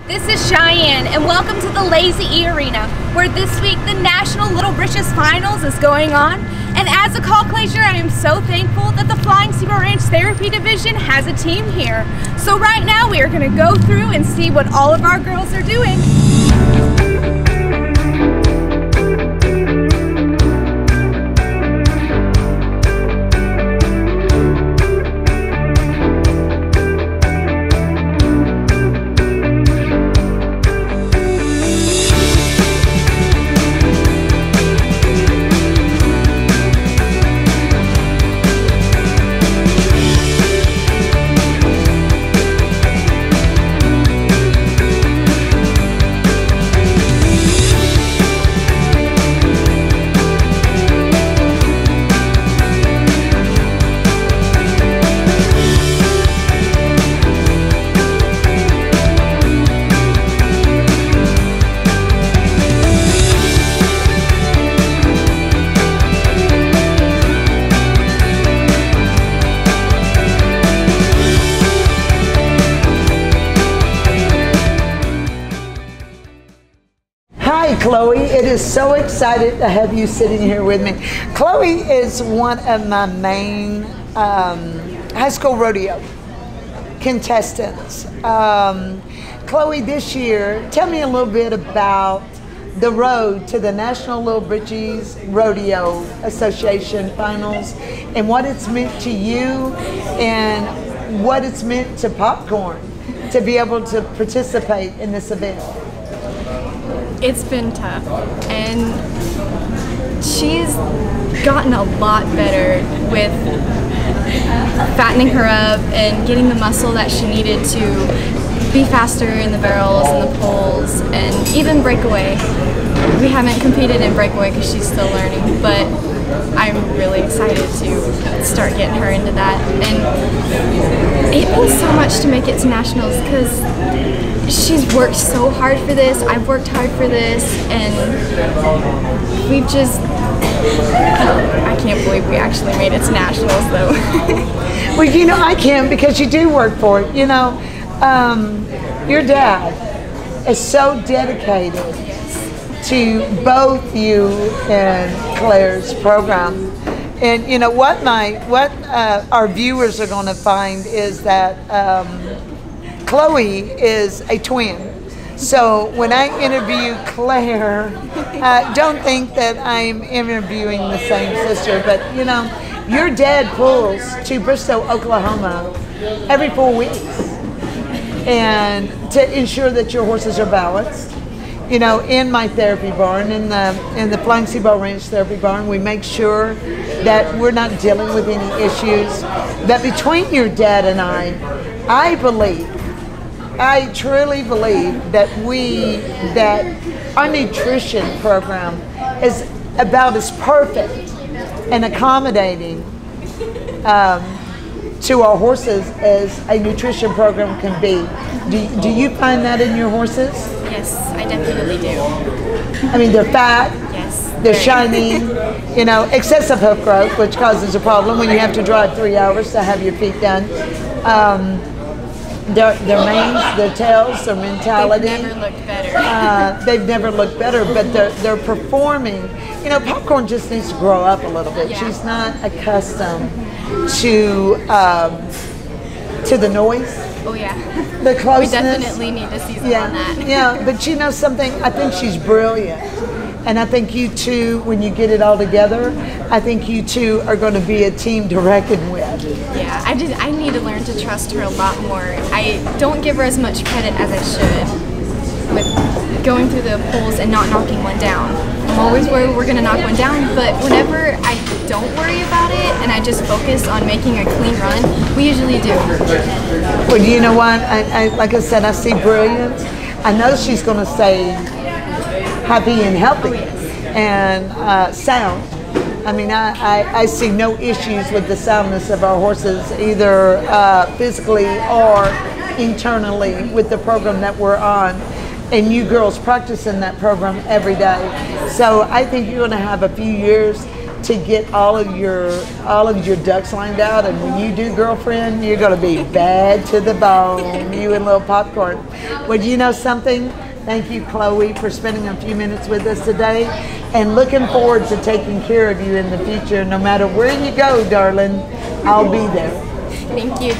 This is Cheyenne, and welcome to the Lazy E Arena, where this week the National Little Britches Finals is going on. And as a call closure, I am so thankful that the Flying Seagull Ranch Therapy Division has a team here. So right now we are going to go through and see what all of our girls are doing. Chloe, it is so excited to have you sitting here with me. Chloe is one of my main high school rodeo contestants. Chloe, this year, tell me a little bit about the road to the National Little Britches Rodeo Association Finals and what it's meant to you and what it's meant to Popcorn to be able to participate in this event. It's been tough, and she's gotten a lot better with fattening her up and getting the muscle that she needed to be faster in the barrels and the poles and even breakaway. We haven't competed in breakaway because she's still learning, but I'm really excited to start getting her into that. And it means so much to make it to nationals because she's worked so hard for this, I've worked hard for this, and we've just, I can't believe we actually made it to nationals though. Well, you know, I can because you do work for it. You know, your dad is so dedicated to both you and Claire's program. And you know, what our viewers are going to find is that Chloe is a twin. So when I interview Claire, don't think that I'm interviewing the same sister, but you know, your dad pulls to Bristow, Oklahoma every 4 weeks and to ensure that your horses are balanced. You know, in my therapy barn, in the Flying Seagull Ranch Therapy Barn, we make sure that we're not dealing with any issues. That between your dad and I truly believe that our nutrition program is about as perfect and accommodating to our horses as a nutrition program can be. Do you find that in your horses? Yes, I definitely do. I mean, they're fat, yes, they're shiny, you know, excessive hoof growth, which causes a problem when you have to drive 3 hours to have your feet done. Their manes, their tails, their mentality. They've never looked better. They've never looked better, but they're performing. You know, Popcorn just needs to grow up a little bit. Yeah. She's not accustomed to the noise. Oh yeah. The closeness. We definitely need to see some on that. Yeah, but you know something? I think she's brilliant. And I think you two, when you get it all together, I think you two are going to be a team to reckon with. Yeah, I need to learn to trust her a lot more. I don't give her as much credit as I should with going through the poles and not knocking one down. I'm always worried we're going to knock one down, but whenever I don't worry about it and I just focus on making a clean run, we usually do. Well, you know what? Like I said, I see brilliance. I know she's going to stay happy and healthy and sound. I mean, I see no issues with the soundness of our horses, either physically or internally with the program that we're on. And you girls practice in that program every day. So I think you're going to have a few years to get all of your ducks lined out, and when you do, girlfriend, you're going to be bad to the bone. You and little popcorn. Well, you know something? Thank you, Chloe, for spending a few minutes with us today, and looking forward to taking care of you in the future. No matter where you go, darling, I'll be there. Thank you.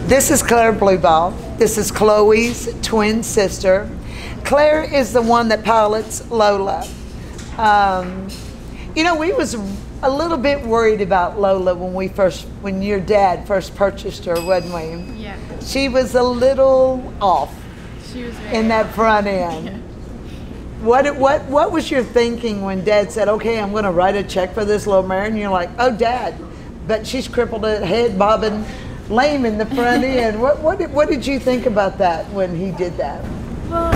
This is Claire Blueball. This is Chloe's twin sister. Claire is the one that pilots Lola. You know, we was a little bit worried about Lola when your dad first purchased her, wasn't we? Yeah. She was a little off. She was very in that front end. Yeah. What was your thinking when Dad said, "Okay, I'm going to write a check for this little mare," and you're like, "Oh, Dad, but she's crippled at head, bobbing, lame in the front end." What did you think about that when he did that? Well,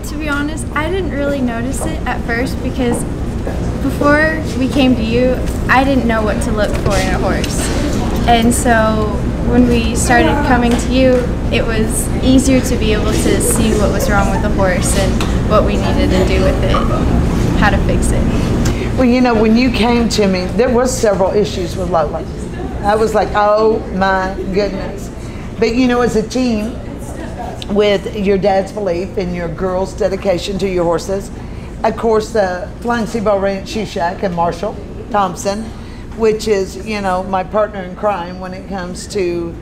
to be honest, I didn't really notice it at first because before we came to you, I didn't know what to look for in a horse. And so when we started coming to you, it was easier to be able to see what was wrong with the horse and what we needed to do with it, how to fix it. Well, you know, when you came to me, there was several issues with Lola. I was like, oh my goodness. But you know, as a team, with your dad's belief and your girls' dedication to your horses, of course, the Flying Seaball Ranch Shoe Shack and Marshall Thompson, which is, you know, my partner in crime when it comes to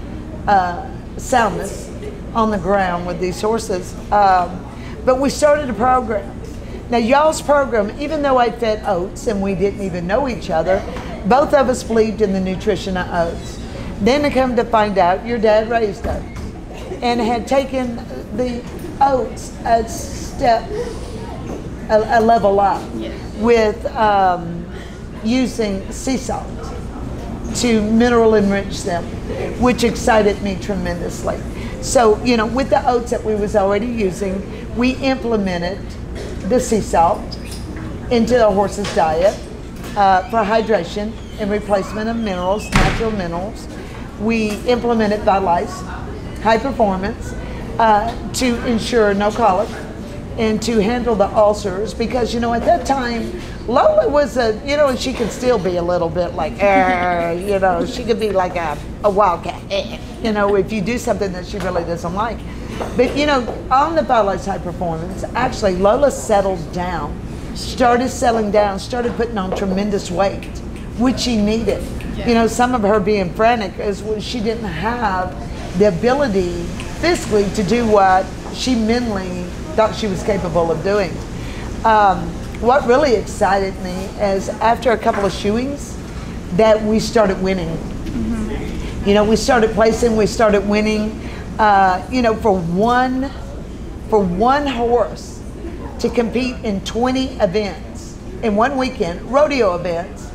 soundness on the ground with these horses. But we started a program. Now, y'all's program, even though I fed oats and we didn't even know each other, both of us believed in the nutrition of oats. Then to come to find out, your dad raised oats and had taken the oats a level up. Yes. With using sea salt to mineral enrich them, which excited me tremendously. So, you know, with the oats that we was already using, we implemented the sea salt into the horse's diet for hydration and replacement of minerals, natural minerals. We implemented Vitalize, high performance, to ensure no colic and to handle the ulcers, because, you know, at that time, Lola was you know, and she could still be a little bit like, you know, she could be like a wildcat, you know, if you do something that she really doesn't like. But, you know, on the Vitalize High Performance, actually, Lola settled down, started settling down, started putting on tremendous weight, which she needed. Yeah. You know, some of her being frantic is she didn't have the ability physically to do what she mentally thought she was capable of doing. What really excited me is after a couple of shoeings that we started winning. Mm-hmm. You know, we started placing, we started winning. You know, for one horse to compete in 20 events in one weekend, rodeo events,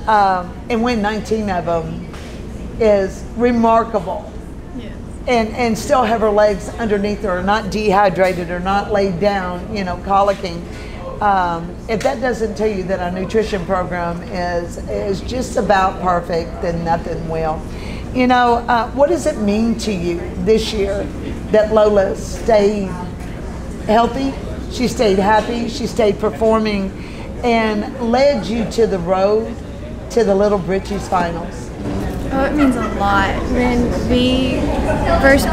and win 19 of them is remarkable. Yes. And still have her legs underneath her, or not dehydrated, or not laid down, you know, colicking. If that doesn't tell you that our nutrition program is just about perfect, then nothing will. You know, what does it mean to you this year that Lola stayed healthy, she stayed happy, she stayed performing, and led you to the road to the Little Britches finals? Oh, it means a lot. When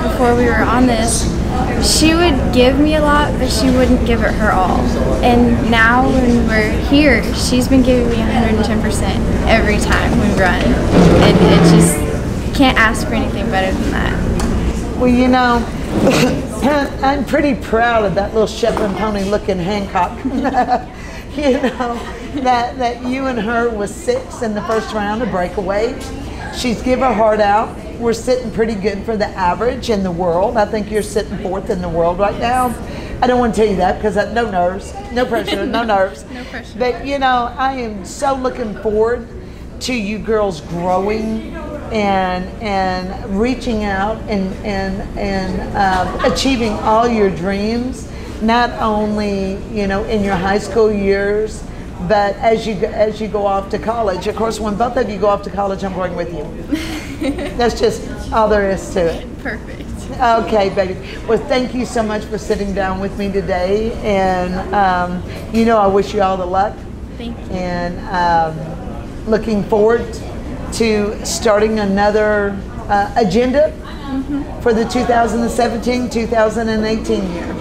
before we were on this, she would give me a lot, but she wouldn't give it her all. And now when we're here, she's been giving me 110% every time we run. And it just, can't ask for anything better than that. Well, you know, I'm pretty proud of that little Shetland pony looking Hancock. You know, that you and her was 6 in the first round of breakaway. She's give her heart out. We're sitting pretty good for the average in the world. I think you're sitting 4th in the world right now. I don't want to tell you that because no nerves, no pressure, no nerves. No pressure. But, you know, I am so looking forward to you girls growing and reaching out and achieving all your dreams, not only in your high school years, but as you go off to college. Of course, when both of you go off to college, I'm going with you. That's just all there is to it. Perfect. Okay, baby. Well, thank you so much for sitting down with me today, and I wish you all the luck. Thank you. And looking forward to starting another agenda for the 2017-2018 year.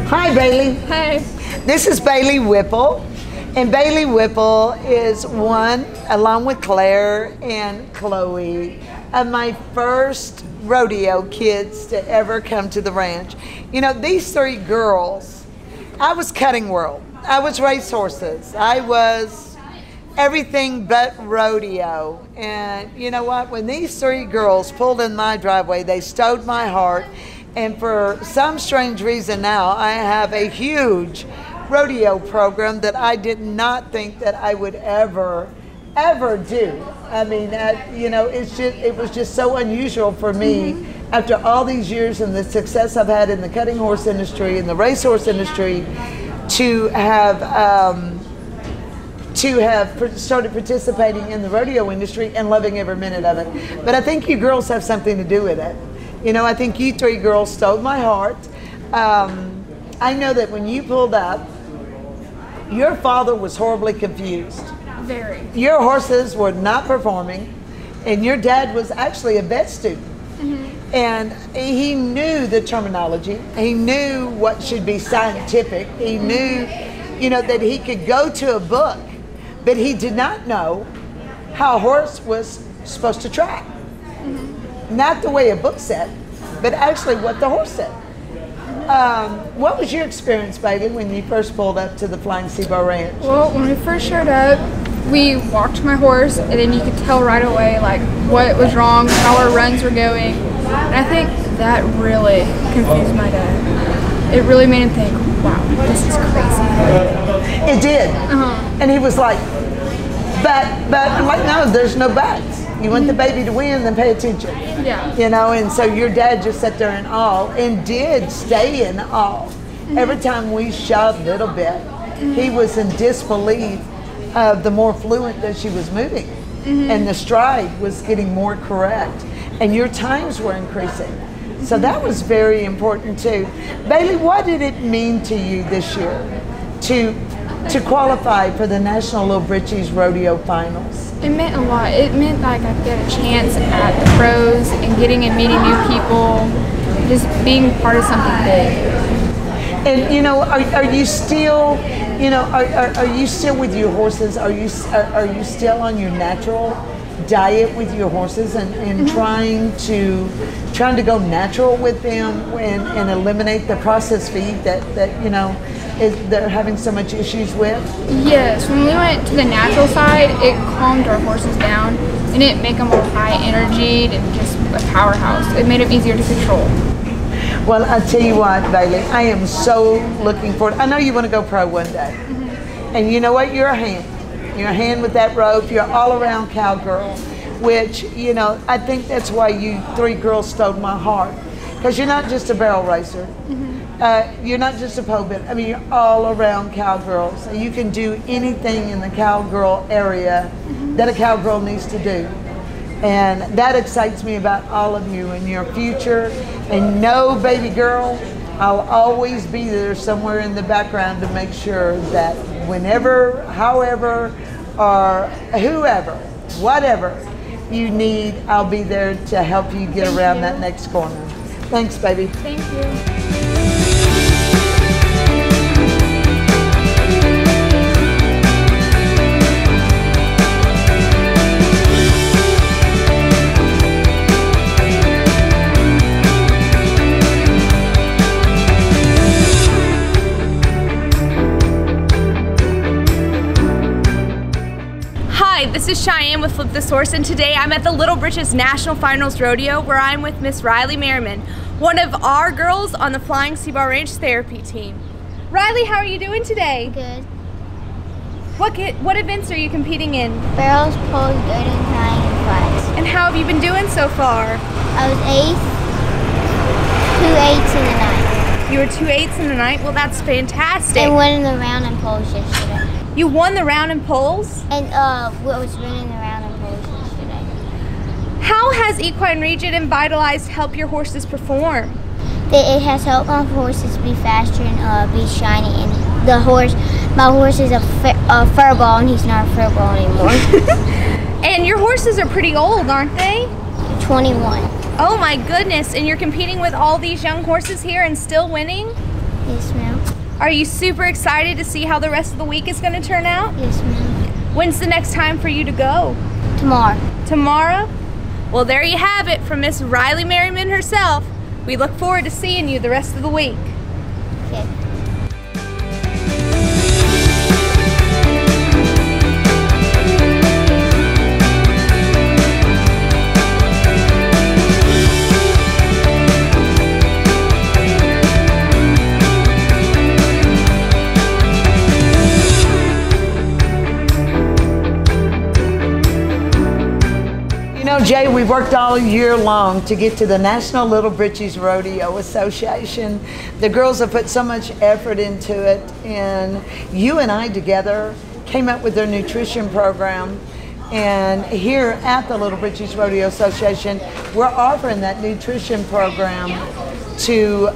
Hi, Bailey. Hi. This is Bailey Whipple, and Bailey Whipple is one, along with Claire and Chloe, of my first rodeo kids to ever come to the ranch. These three girls, I was cutting world. I was racehorses. I was everything but rodeo. And you know what? When these three girls pulled in my driveway, they stole my heart. And for some strange reason now, I have a huge rodeo program that I did not think that I would ever do. I mean, it was just so unusual for me after all these years and the success I've had in the cutting horse industry and the racehorse industry to have started participating in the rodeo industry and loving every minute of it. But I think you girls have something to do with it. I think you three girls stole my heart. I know that when you pulled up, your father was horribly confused. Very. Your horses were not performing, and your dad was actually a vet student. And he knew the terminology. He knew what should be scientific. He knew, that he could go to a book, but he did not know how a horse was supposed to track. Not the way a book said, but actually what the horse said. What was your experience, Bailey, when you first pulled up to the Flying Seabow Ranch? Well, when we first showed up, we walked my horse, and then you could tell right away what was wrong, how our runs were going. And I think that really confused my dad. It really made him think, wow, this is crazy. It did. And he was like, but I'm like, no, there's no buts. You want the baby to win, then pay attention. Yeah. And so your dad just sat there in awe and did stay in awe. Every time we shoved a little bit, he was in disbelief of the more fluent that she was moving. And the stride was getting more correct. And your times were increasing. So that was very important too. Bailey, what did it mean to you this year to qualify for the National Little Britches Rodeo Finals? It meant a lot. It meant I got a chance at the pros and getting and meeting new people, just being part of something big. And are you still, are you still with your horses? Are you still on your natural diet with your horses and trying to go natural with them and eliminate the processed feed that they're having so much issues with? Yes, when we went to the natural side, it calmed our horses down and it made them more high energied and just a powerhouse. It made them easier to control. Well, I'll tell you what, Bailey, I am so looking forward. I know you want to go pro one day. And you know what? You're a hand. You're a hand with that rope. You're all around cowgirl, which, I think that's why you three girls stole my heart. Because you're not just a barrel racer. You're not just a pole bit. I mean, you're all around cowgirls. You can do anything in the cowgirl area that a cowgirl needs to do. And that excites me about all of you and your future. And no, baby girl, I'll always be there somewhere in the background to make sure that whenever, however, or whoever, whatever you need, I'll be there to help you get around that next corner. Thanks, baby. Thank you. is Cheyenne with Flip This Horse, and today I'm at the Little Britches National Finals Rodeo where I'm with Miss Riley Merriman, one of our girls on the Flying Seabar Ranch therapy team. Riley, how are you doing today? Good. What events are you competing in? Barrels, poles, girding, tying, and flags. And how have you been doing so far? I was 8th, 2 8s in the night. You were 2 8s in the night? Well, that's fantastic. And winning the round in poles yesterday. You won the round in poles? And was winning the round in poles yesterday. How has Equine Region and Vitalized helped your horses perform? It has helped my horses be faster and be shiny. And my horse is a fur ball, and he's not a fur ball anymore. And your horses are pretty old, aren't they? 21. Oh my goodness, and you're competing with all these young horses here and still winning? Yes, ma'am. Are you super excited to see how the rest of the week is going to turn out? Yes, ma'am. When's the next time for you to go? Tomorrow. Tomorrow? Well, there you have it from Miss Riley Merriman herself. We look forward to seeing you the rest of the week. Okay. Jay, we worked all year long to get to the National Little Britches Rodeo Association. The girls have put so much effort into it, and you and I together came up with their nutrition program. And here at the Little Britches Rodeo Association, we're offering that nutrition program to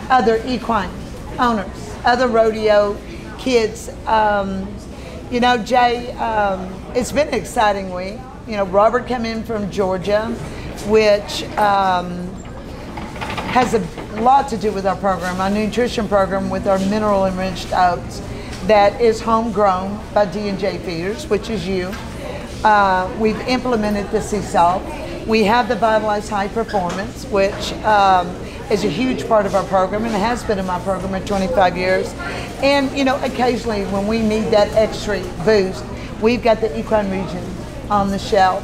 other equine owners, other rodeo kids. You know, Jay, it's been an exciting week. You know, Robert came in from Georgia, which has a lot to do with our program, our nutrition program with our mineral enriched oats that is homegrown by D&J Feeders, which is you. We've implemented the sea salt. We have the Vitalized High Performance, which is a huge part of our program, and it has been in my program for 25 years. And, you know, occasionally when we need that extra boost, we've got the Equine Region on the shelf.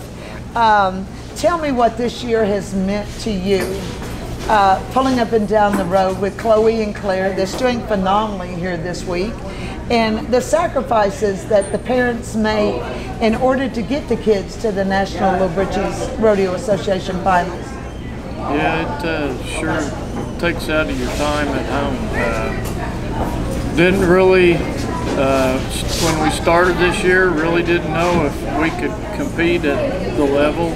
Tell me what this year has meant to you, pulling up and down the road with Chloe and Claire. They're doing phenomenally here this week, and the sacrifices that the parents make in order to get the kids to the National Little Britches Rodeo Association finals. Yeah, it sure takes out of your time at home. Didn't really, when we started this year, really didn't know if we could compete at the level.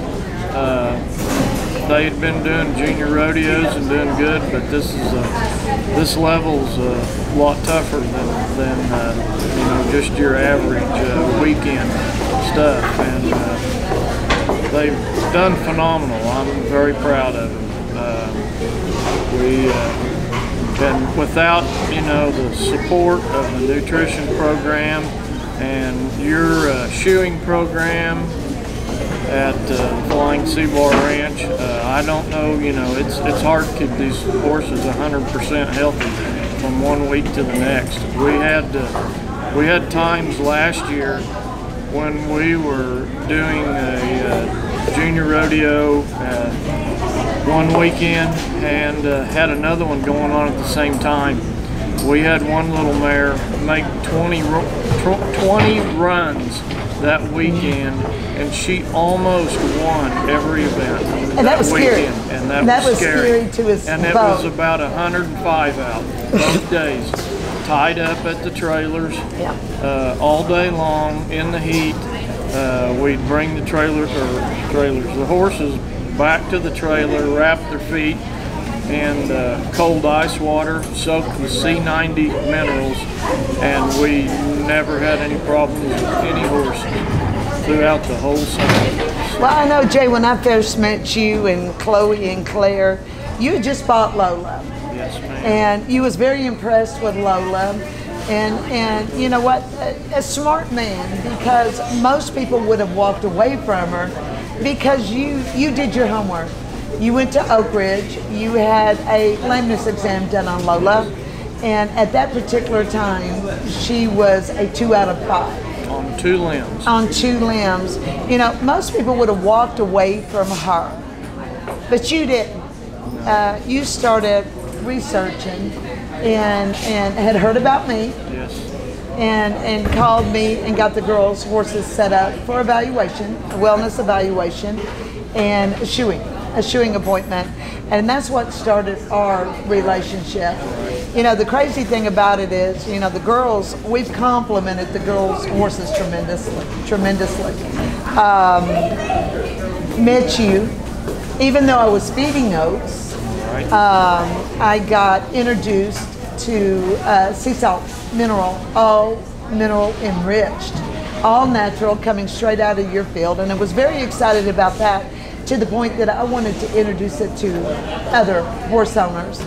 They had been doing junior rodeos and doing good, but this level's a lot tougher than you know, just your average weekend stuff. And they've done phenomenal. I'm very proud of them. And without, you know, the support of the nutrition program and your shoeing program at Flying Seabar Ranch, I don't know, you know, it's hard to keep these horses 100% healthy from one week to the next. We had times last year when we were doing a junior rodeo one weekend and had another one going on at the same time. We had one little mare make 20 runs that weekend, and she almost won every event. And that was scary. And that was scary to us. And it was about 105 out both days, tied up at the trailers, all day long in the heat. We'd bring the the horses back to the trailer, wrap their feet in cold ice water, soaked with C90 minerals, and we never had any problems with any horses throughout the whole summer. Well, I know, Jay, when I first met you and Chloe and Claire, you had just bought Lola. Yes, ma'am. And you was very impressed with Lola. And you know what, a smart man, because most people would have walked away from her because you did your homework. You went to Oak Ridge, you had a lameness exam done on Lola, and at that particular time, she was a 2 out of 5. On 2 limbs. On 2 limbs. You know, most people would have walked away from her, but you didn't. You started researching and had heard about me. Yes. And called me and got the girls' horses set up for evaluation, a wellness evaluation, and a shoeing appointment. And that's what started our relationship. You know, the crazy thing about it is, you know, the girls, we've complimented the girls' horses tremendously. Met you, even though I was feeding oats, I got introduced to sea salt mineral, all mineral enriched, all natural, coming straight out of your field. And I was very excited about that, to the point that I wanted to introduce it to other horse owners.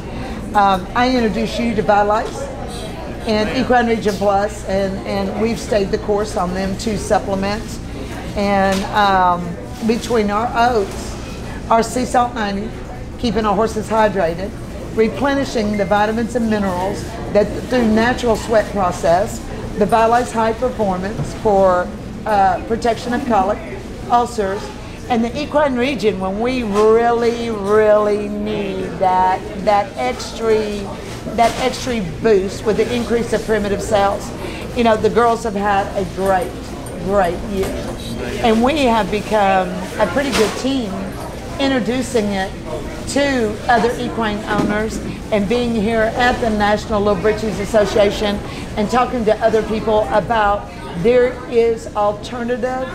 I introduced you to Vitalize and Equine Region Plus, and we've stayed the course on them 2 supplements. And between our oats, our Sea Salt 90, keeping our horses hydrated, replenishing the vitamins and minerals that through natural sweat process, the Vitalize High Performance for protection of colic, ulcers, and the Equine Region when we really need that extra boost with the increase of primitive cells. You know, the girls have had a great year, and we have become a pretty good team, introducing it to other equine owners and being here at the National Little Britches Association and talking to other people about there is alternative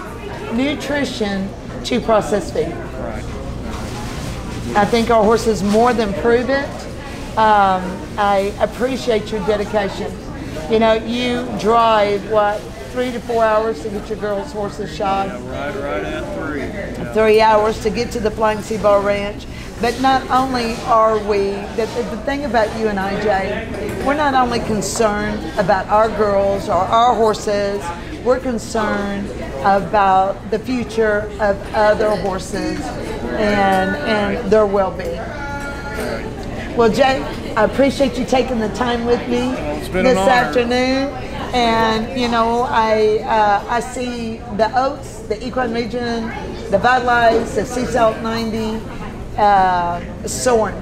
nutrition to processed feed. I think our horses more than prove it. I appreciate your dedication. You know, you drive, what, 3 to 4 hours to get your girls' horses shod? Yeah, right at 3. Yeah. 3 hours to get to the Flying Sea Bar Ranch. But not only are we, the thing about you and I, Jay, we're not only concerned about our girls or our horses, we're concerned about the future of other horses and their well-being. Well, Jay, I appreciate you taking the time with me this afternoon. And you know, I see the oats, the Equine Region, the Vitalize, the Sea Salt 90 soaring.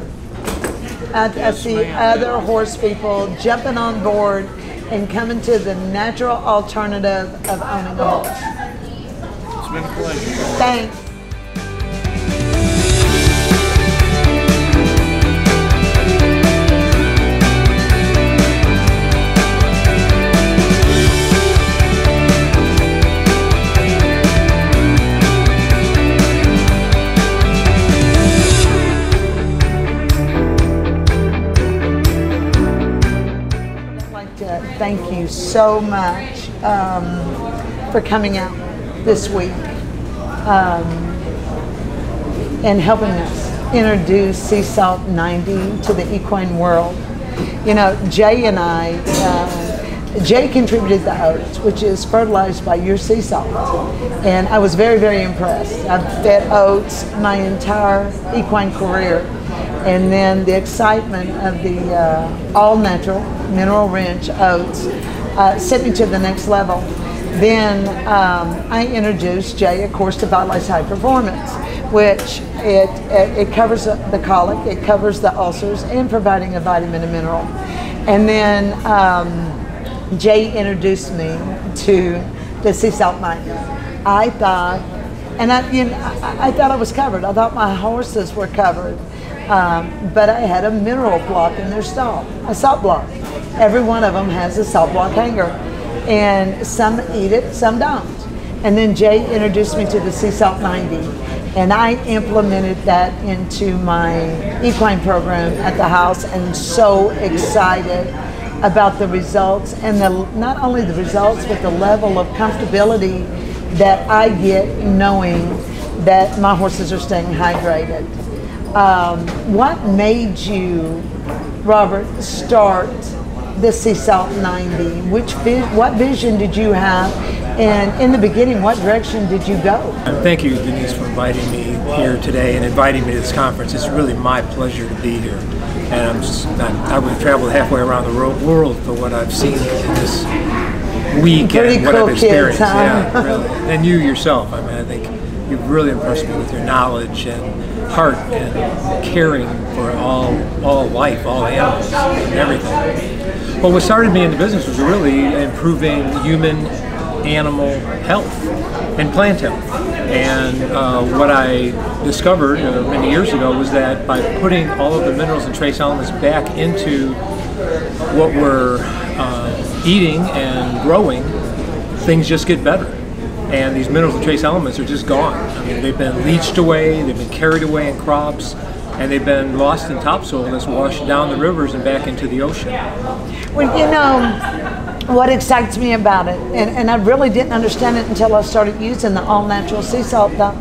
I see other horse people jumping on board and coming to the natural alternative of owning a horse. It's been a pleasure. Thanks. Thank you so much for coming out this week and helping us introduce Sea Salt 90 to the equine world. You know, Jay and I, Jay contributed the oats, which is fertilized by your sea salt. And I was very impressed. I've fed oats my entire equine career. And then the excitement of the all-natural, mineral-rich oats sent me to the next level. Then I introduced Jay, of course, to Vitalize High Performance, which it covers the colic, it covers the ulcers, and providing a vitamin and mineral. And then Jay introduced me to the Sea Salt 90. I thought, and I thought I was covered. I thought my horses were covered. But I had a mineral block in their stall, a salt block. Every one of them has a salt block hanger. And some eat it, some don't. And then Jay introduced me to the Sea Salt 90. And I implemented that into my equine program at the house, and so excited about the results, and not only the results, but the level of comfortability that I get knowing that my horses are staying hydrated. What made you, Robert, start the Sea Salt 90? What vision did you have? And in the beginning, what direction did you go? Thank you, Denise, for inviting me here today and inviting me to this conference. It's really my pleasure to be here. And I would travel halfway around the world for what I've seen in this week and what I've experienced. Kids, huh? Yeah, really. And you yourself, I mean, I think you've really impressed me with your knowledge and heart and caring for all life, all animals, and everything. Well, what started me in the business was really improving human animal health and plant health. And what I discovered many years ago was that by putting all of the minerals and trace elements back into what we're eating and growing, things just get better. And these minerals and trace elements are just gone. I mean, they've been leached away, they've been carried away in crops, and they've been lost in topsoil that's washed down the rivers and back into the ocean. Well, you know, what excites me about it, and I really didn't understand it until I started using the all-natural sea salt, though.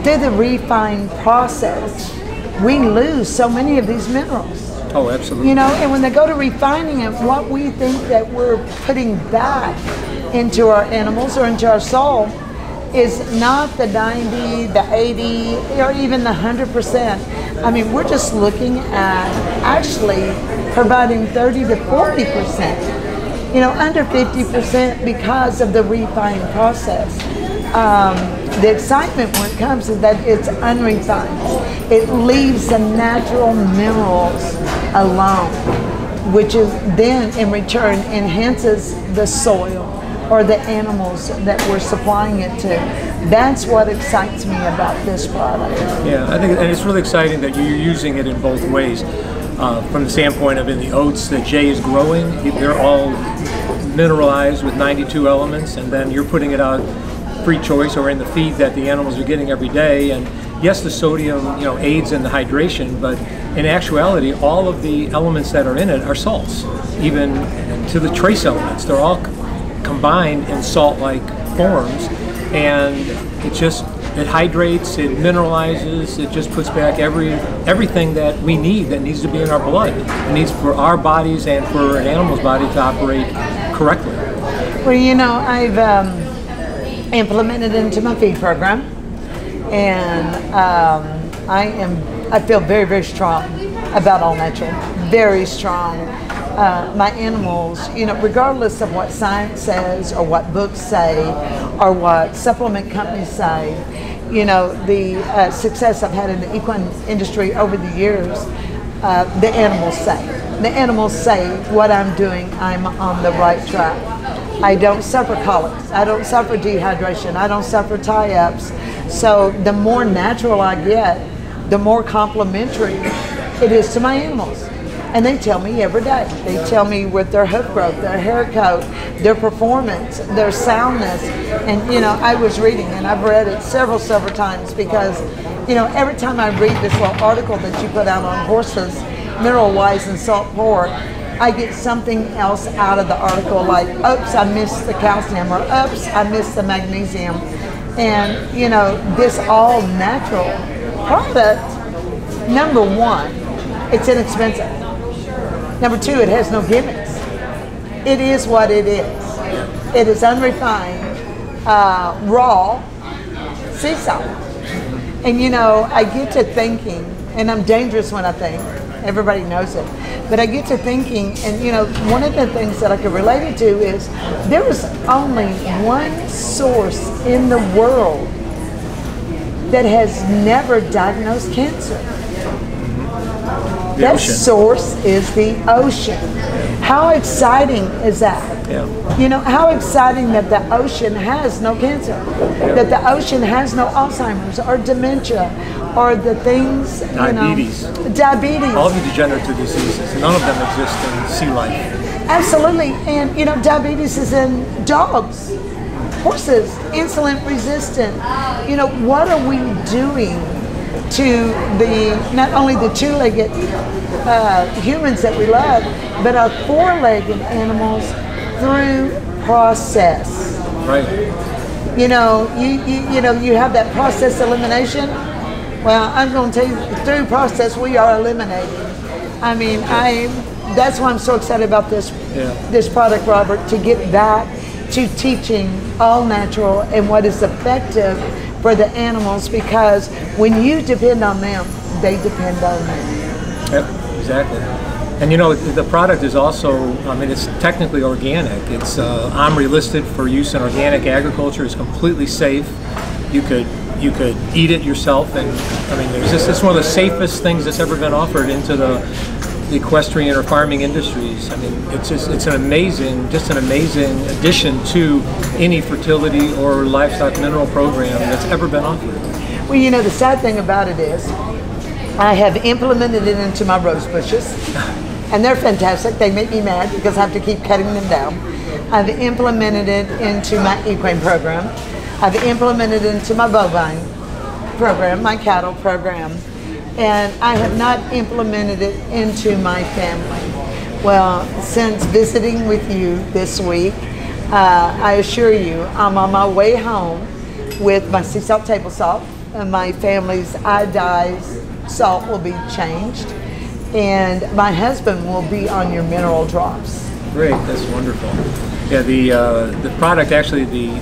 Through the refined process, we lose so many of these minerals. Oh, absolutely. You know, and when they go to refining it, what we think that we're putting back into our animals or into our soil is not the 90, the 80, or even the 100%. I mean, we're just looking at actually providing 30 to 40%, you know, under 50% because of the refined process. The excitement when it comes is that it's unrefined. It leaves the natural minerals alone, which is then in return enhances the soil or the animals that we're supplying it to. That's what excites me about this product. Yeah, I think, and it's really exciting that you're using it in both ways. From the standpoint of in the oats that Jay is growing, they're all mineralized with 92 elements, and then you're putting it out free choice or in the feed that the animals are getting every day. And yes, the sodium, you know, aids in the hydration, but in actuality, all of the elements that are in it are salts, even to the trace elements. They're all combined in salt-like forms, and it hydrates, it mineralizes, it just puts back everything that we need, that needs to be in our blood. It needs for our bodies and for an animal's body to operate correctly. Well, you know, I've implemented it into my feed program, and I feel very, very strong about all natural, very strong. My animals, you know, regardless of what science says or what books say or what supplement companies say, you know, the success I've had in the equine industry over the years, the animals say. The animals say what I'm doing, I'm on the right track. I don't suffer colics, I don't suffer dehydration, I don't suffer tie-ups. So the more natural I get, the more complimentary it is to my animals. And they tell me every day. They tell me with their hoof growth, their hair coat, their performance, their soundness. And, you know, I was reading, and I've read it several times because, you know, every time I read this little article that you put out on horses, mineral-wise and salt poor, I get something else out of the article, like, oops, I missed the calcium, or oops, I missed the magnesium. And, you know, this all-natural product, number one, it's inexpensive. Number two, it has no gimmicks. It is what it is. It is unrefined, raw sea salt. And you know, I get to thinking, and I'm dangerous when I think, everybody knows it, but I get to thinking, and you know, one of the things that I could relate it to is there is only one source in the world that has never diagnosed cancer. That source is the ocean. How exciting is that? Yeah. You know, how exciting that the ocean has no cancer, that the ocean has no Alzheimer's or dementia or the things, diabetes. You know, diabetes. All the degenerative diseases, none of them exist in sea life. Absolutely, and you know, diabetes is in dogs, horses, insulin resistant. You know, what are we doing to not only the two-legged humans that we love, but our four-legged animals through process. Right. You know, you have that process elimination. Well, I'm going to tell you, through process, we are eliminating. I mean, that's why I'm so excited about this product, Robert, to get back to teaching all natural and what is effective for the animals, because when you depend on them, they depend on you. Yep. exactly. And you know, the product is also, I mean, it's technically organic. It's OMRI listed for use in organic agriculture. It's completely safe. You could eat it yourself, and I mean, it's one of the safest things that's ever been offered into the equestrian or farming industries. I mean, it's an amazing addition to any fertility or livestock mineral program that's ever been offered. Well, you know, the sad thing about it is I have implemented it into my rose bushes, and they're fantastic. They make me mad because I have to keep cutting them down. I've implemented it into my equine program. I've implemented it into my bovine program, my cattle program, and I have not implemented it into my family. Well, since visiting with you this week, I assure you I'm on my way home with my sea salt table salt, and my family's iodized salt will be changed, and my husband will be on your mineral drops. Great, that's wonderful. Yeah, the product, actually, the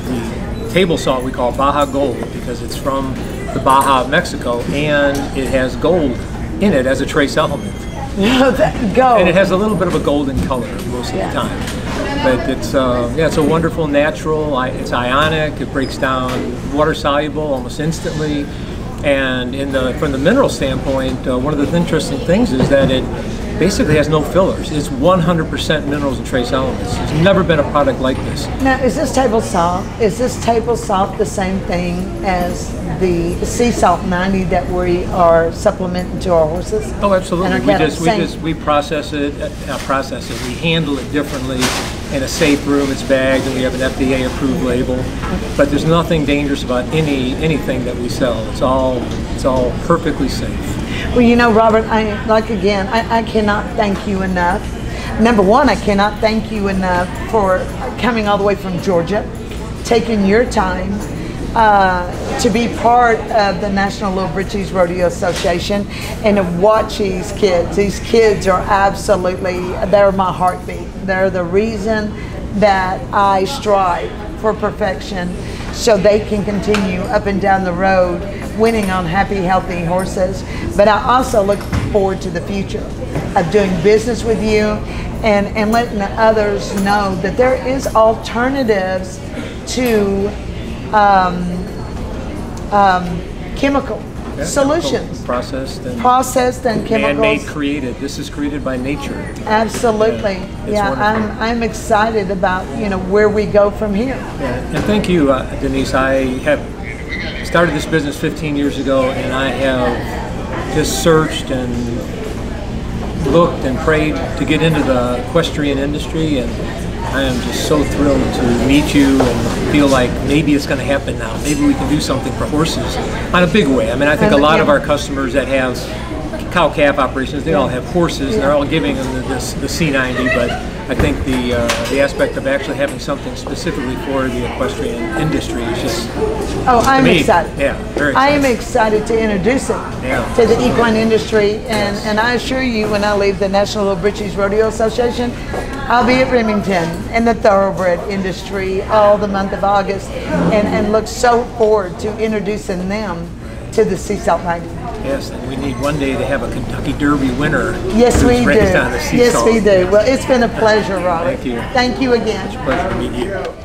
table salt we call Baja Gold, because it's from the Baja of Mexico, and it has gold in it as a trace element. Gold. And it has a little bit of a golden color most of the time. But it's it's a wonderful natural. It's ionic. It breaks down water soluble almost instantly. And from the mineral standpoint, one of the interesting things is that it basically has no fillers. It's 100% minerals and trace elements. There's never been a product like this. Now, is this table salt the same thing as the sea salt 90 that we are supplementing to our horses? Oh, absolutely. We process it. We handle it differently in a safe room. It's bagged, and we have an FDA approved label. But there's nothing dangerous about anything that we sell. It's all perfectly safe. Well, you know, Robert, I cannot thank you enough. Number one, I cannot thank you enough for coming all the way from Georgia, taking your time to be part of the National Little Britches Rodeo Association and to watch these kids. These kids are they're my heartbeat. They're the reason that I strive for perfection, so they can continue up and down the road winning on happy, healthy horses. But I also look forward to the future of doing business with you and letting others know that there is alternatives to chemical solutions. Processed and chemicals. Man-made, created. This is created by nature. Absolutely. Yeah, I'm excited about where we go from here. Yeah. And thank you, Denise. I have started this business 15 years ago, and I have just searched and looked and prayed to get into the equestrian industry, and I am just so thrilled to meet you and feel like maybe it's going to happen now. Maybe we can do something for horses on a big way. I mean, I think a lot of our customers that have cow-calf operations, they all have horses, and they're all giving them the C90, but I think the aspect of actually having something specifically for the equestrian industry is just... Oh, I'm excited. Yeah, very excited. I am excited to introduce it to the equine industry, and I assure you, when I leave the National Little Britches Rodeo Association, I'll be at Remington in the thoroughbred industry all the month of August, and look so forward to introducing them to the sea salt 90. Yes, and we need one day to have a Kentucky Derby winner. Yes, we do. Yes, we do. Well, it's been a pleasure, Robert. Thank you. Thank you again. It's a pleasure to meet you.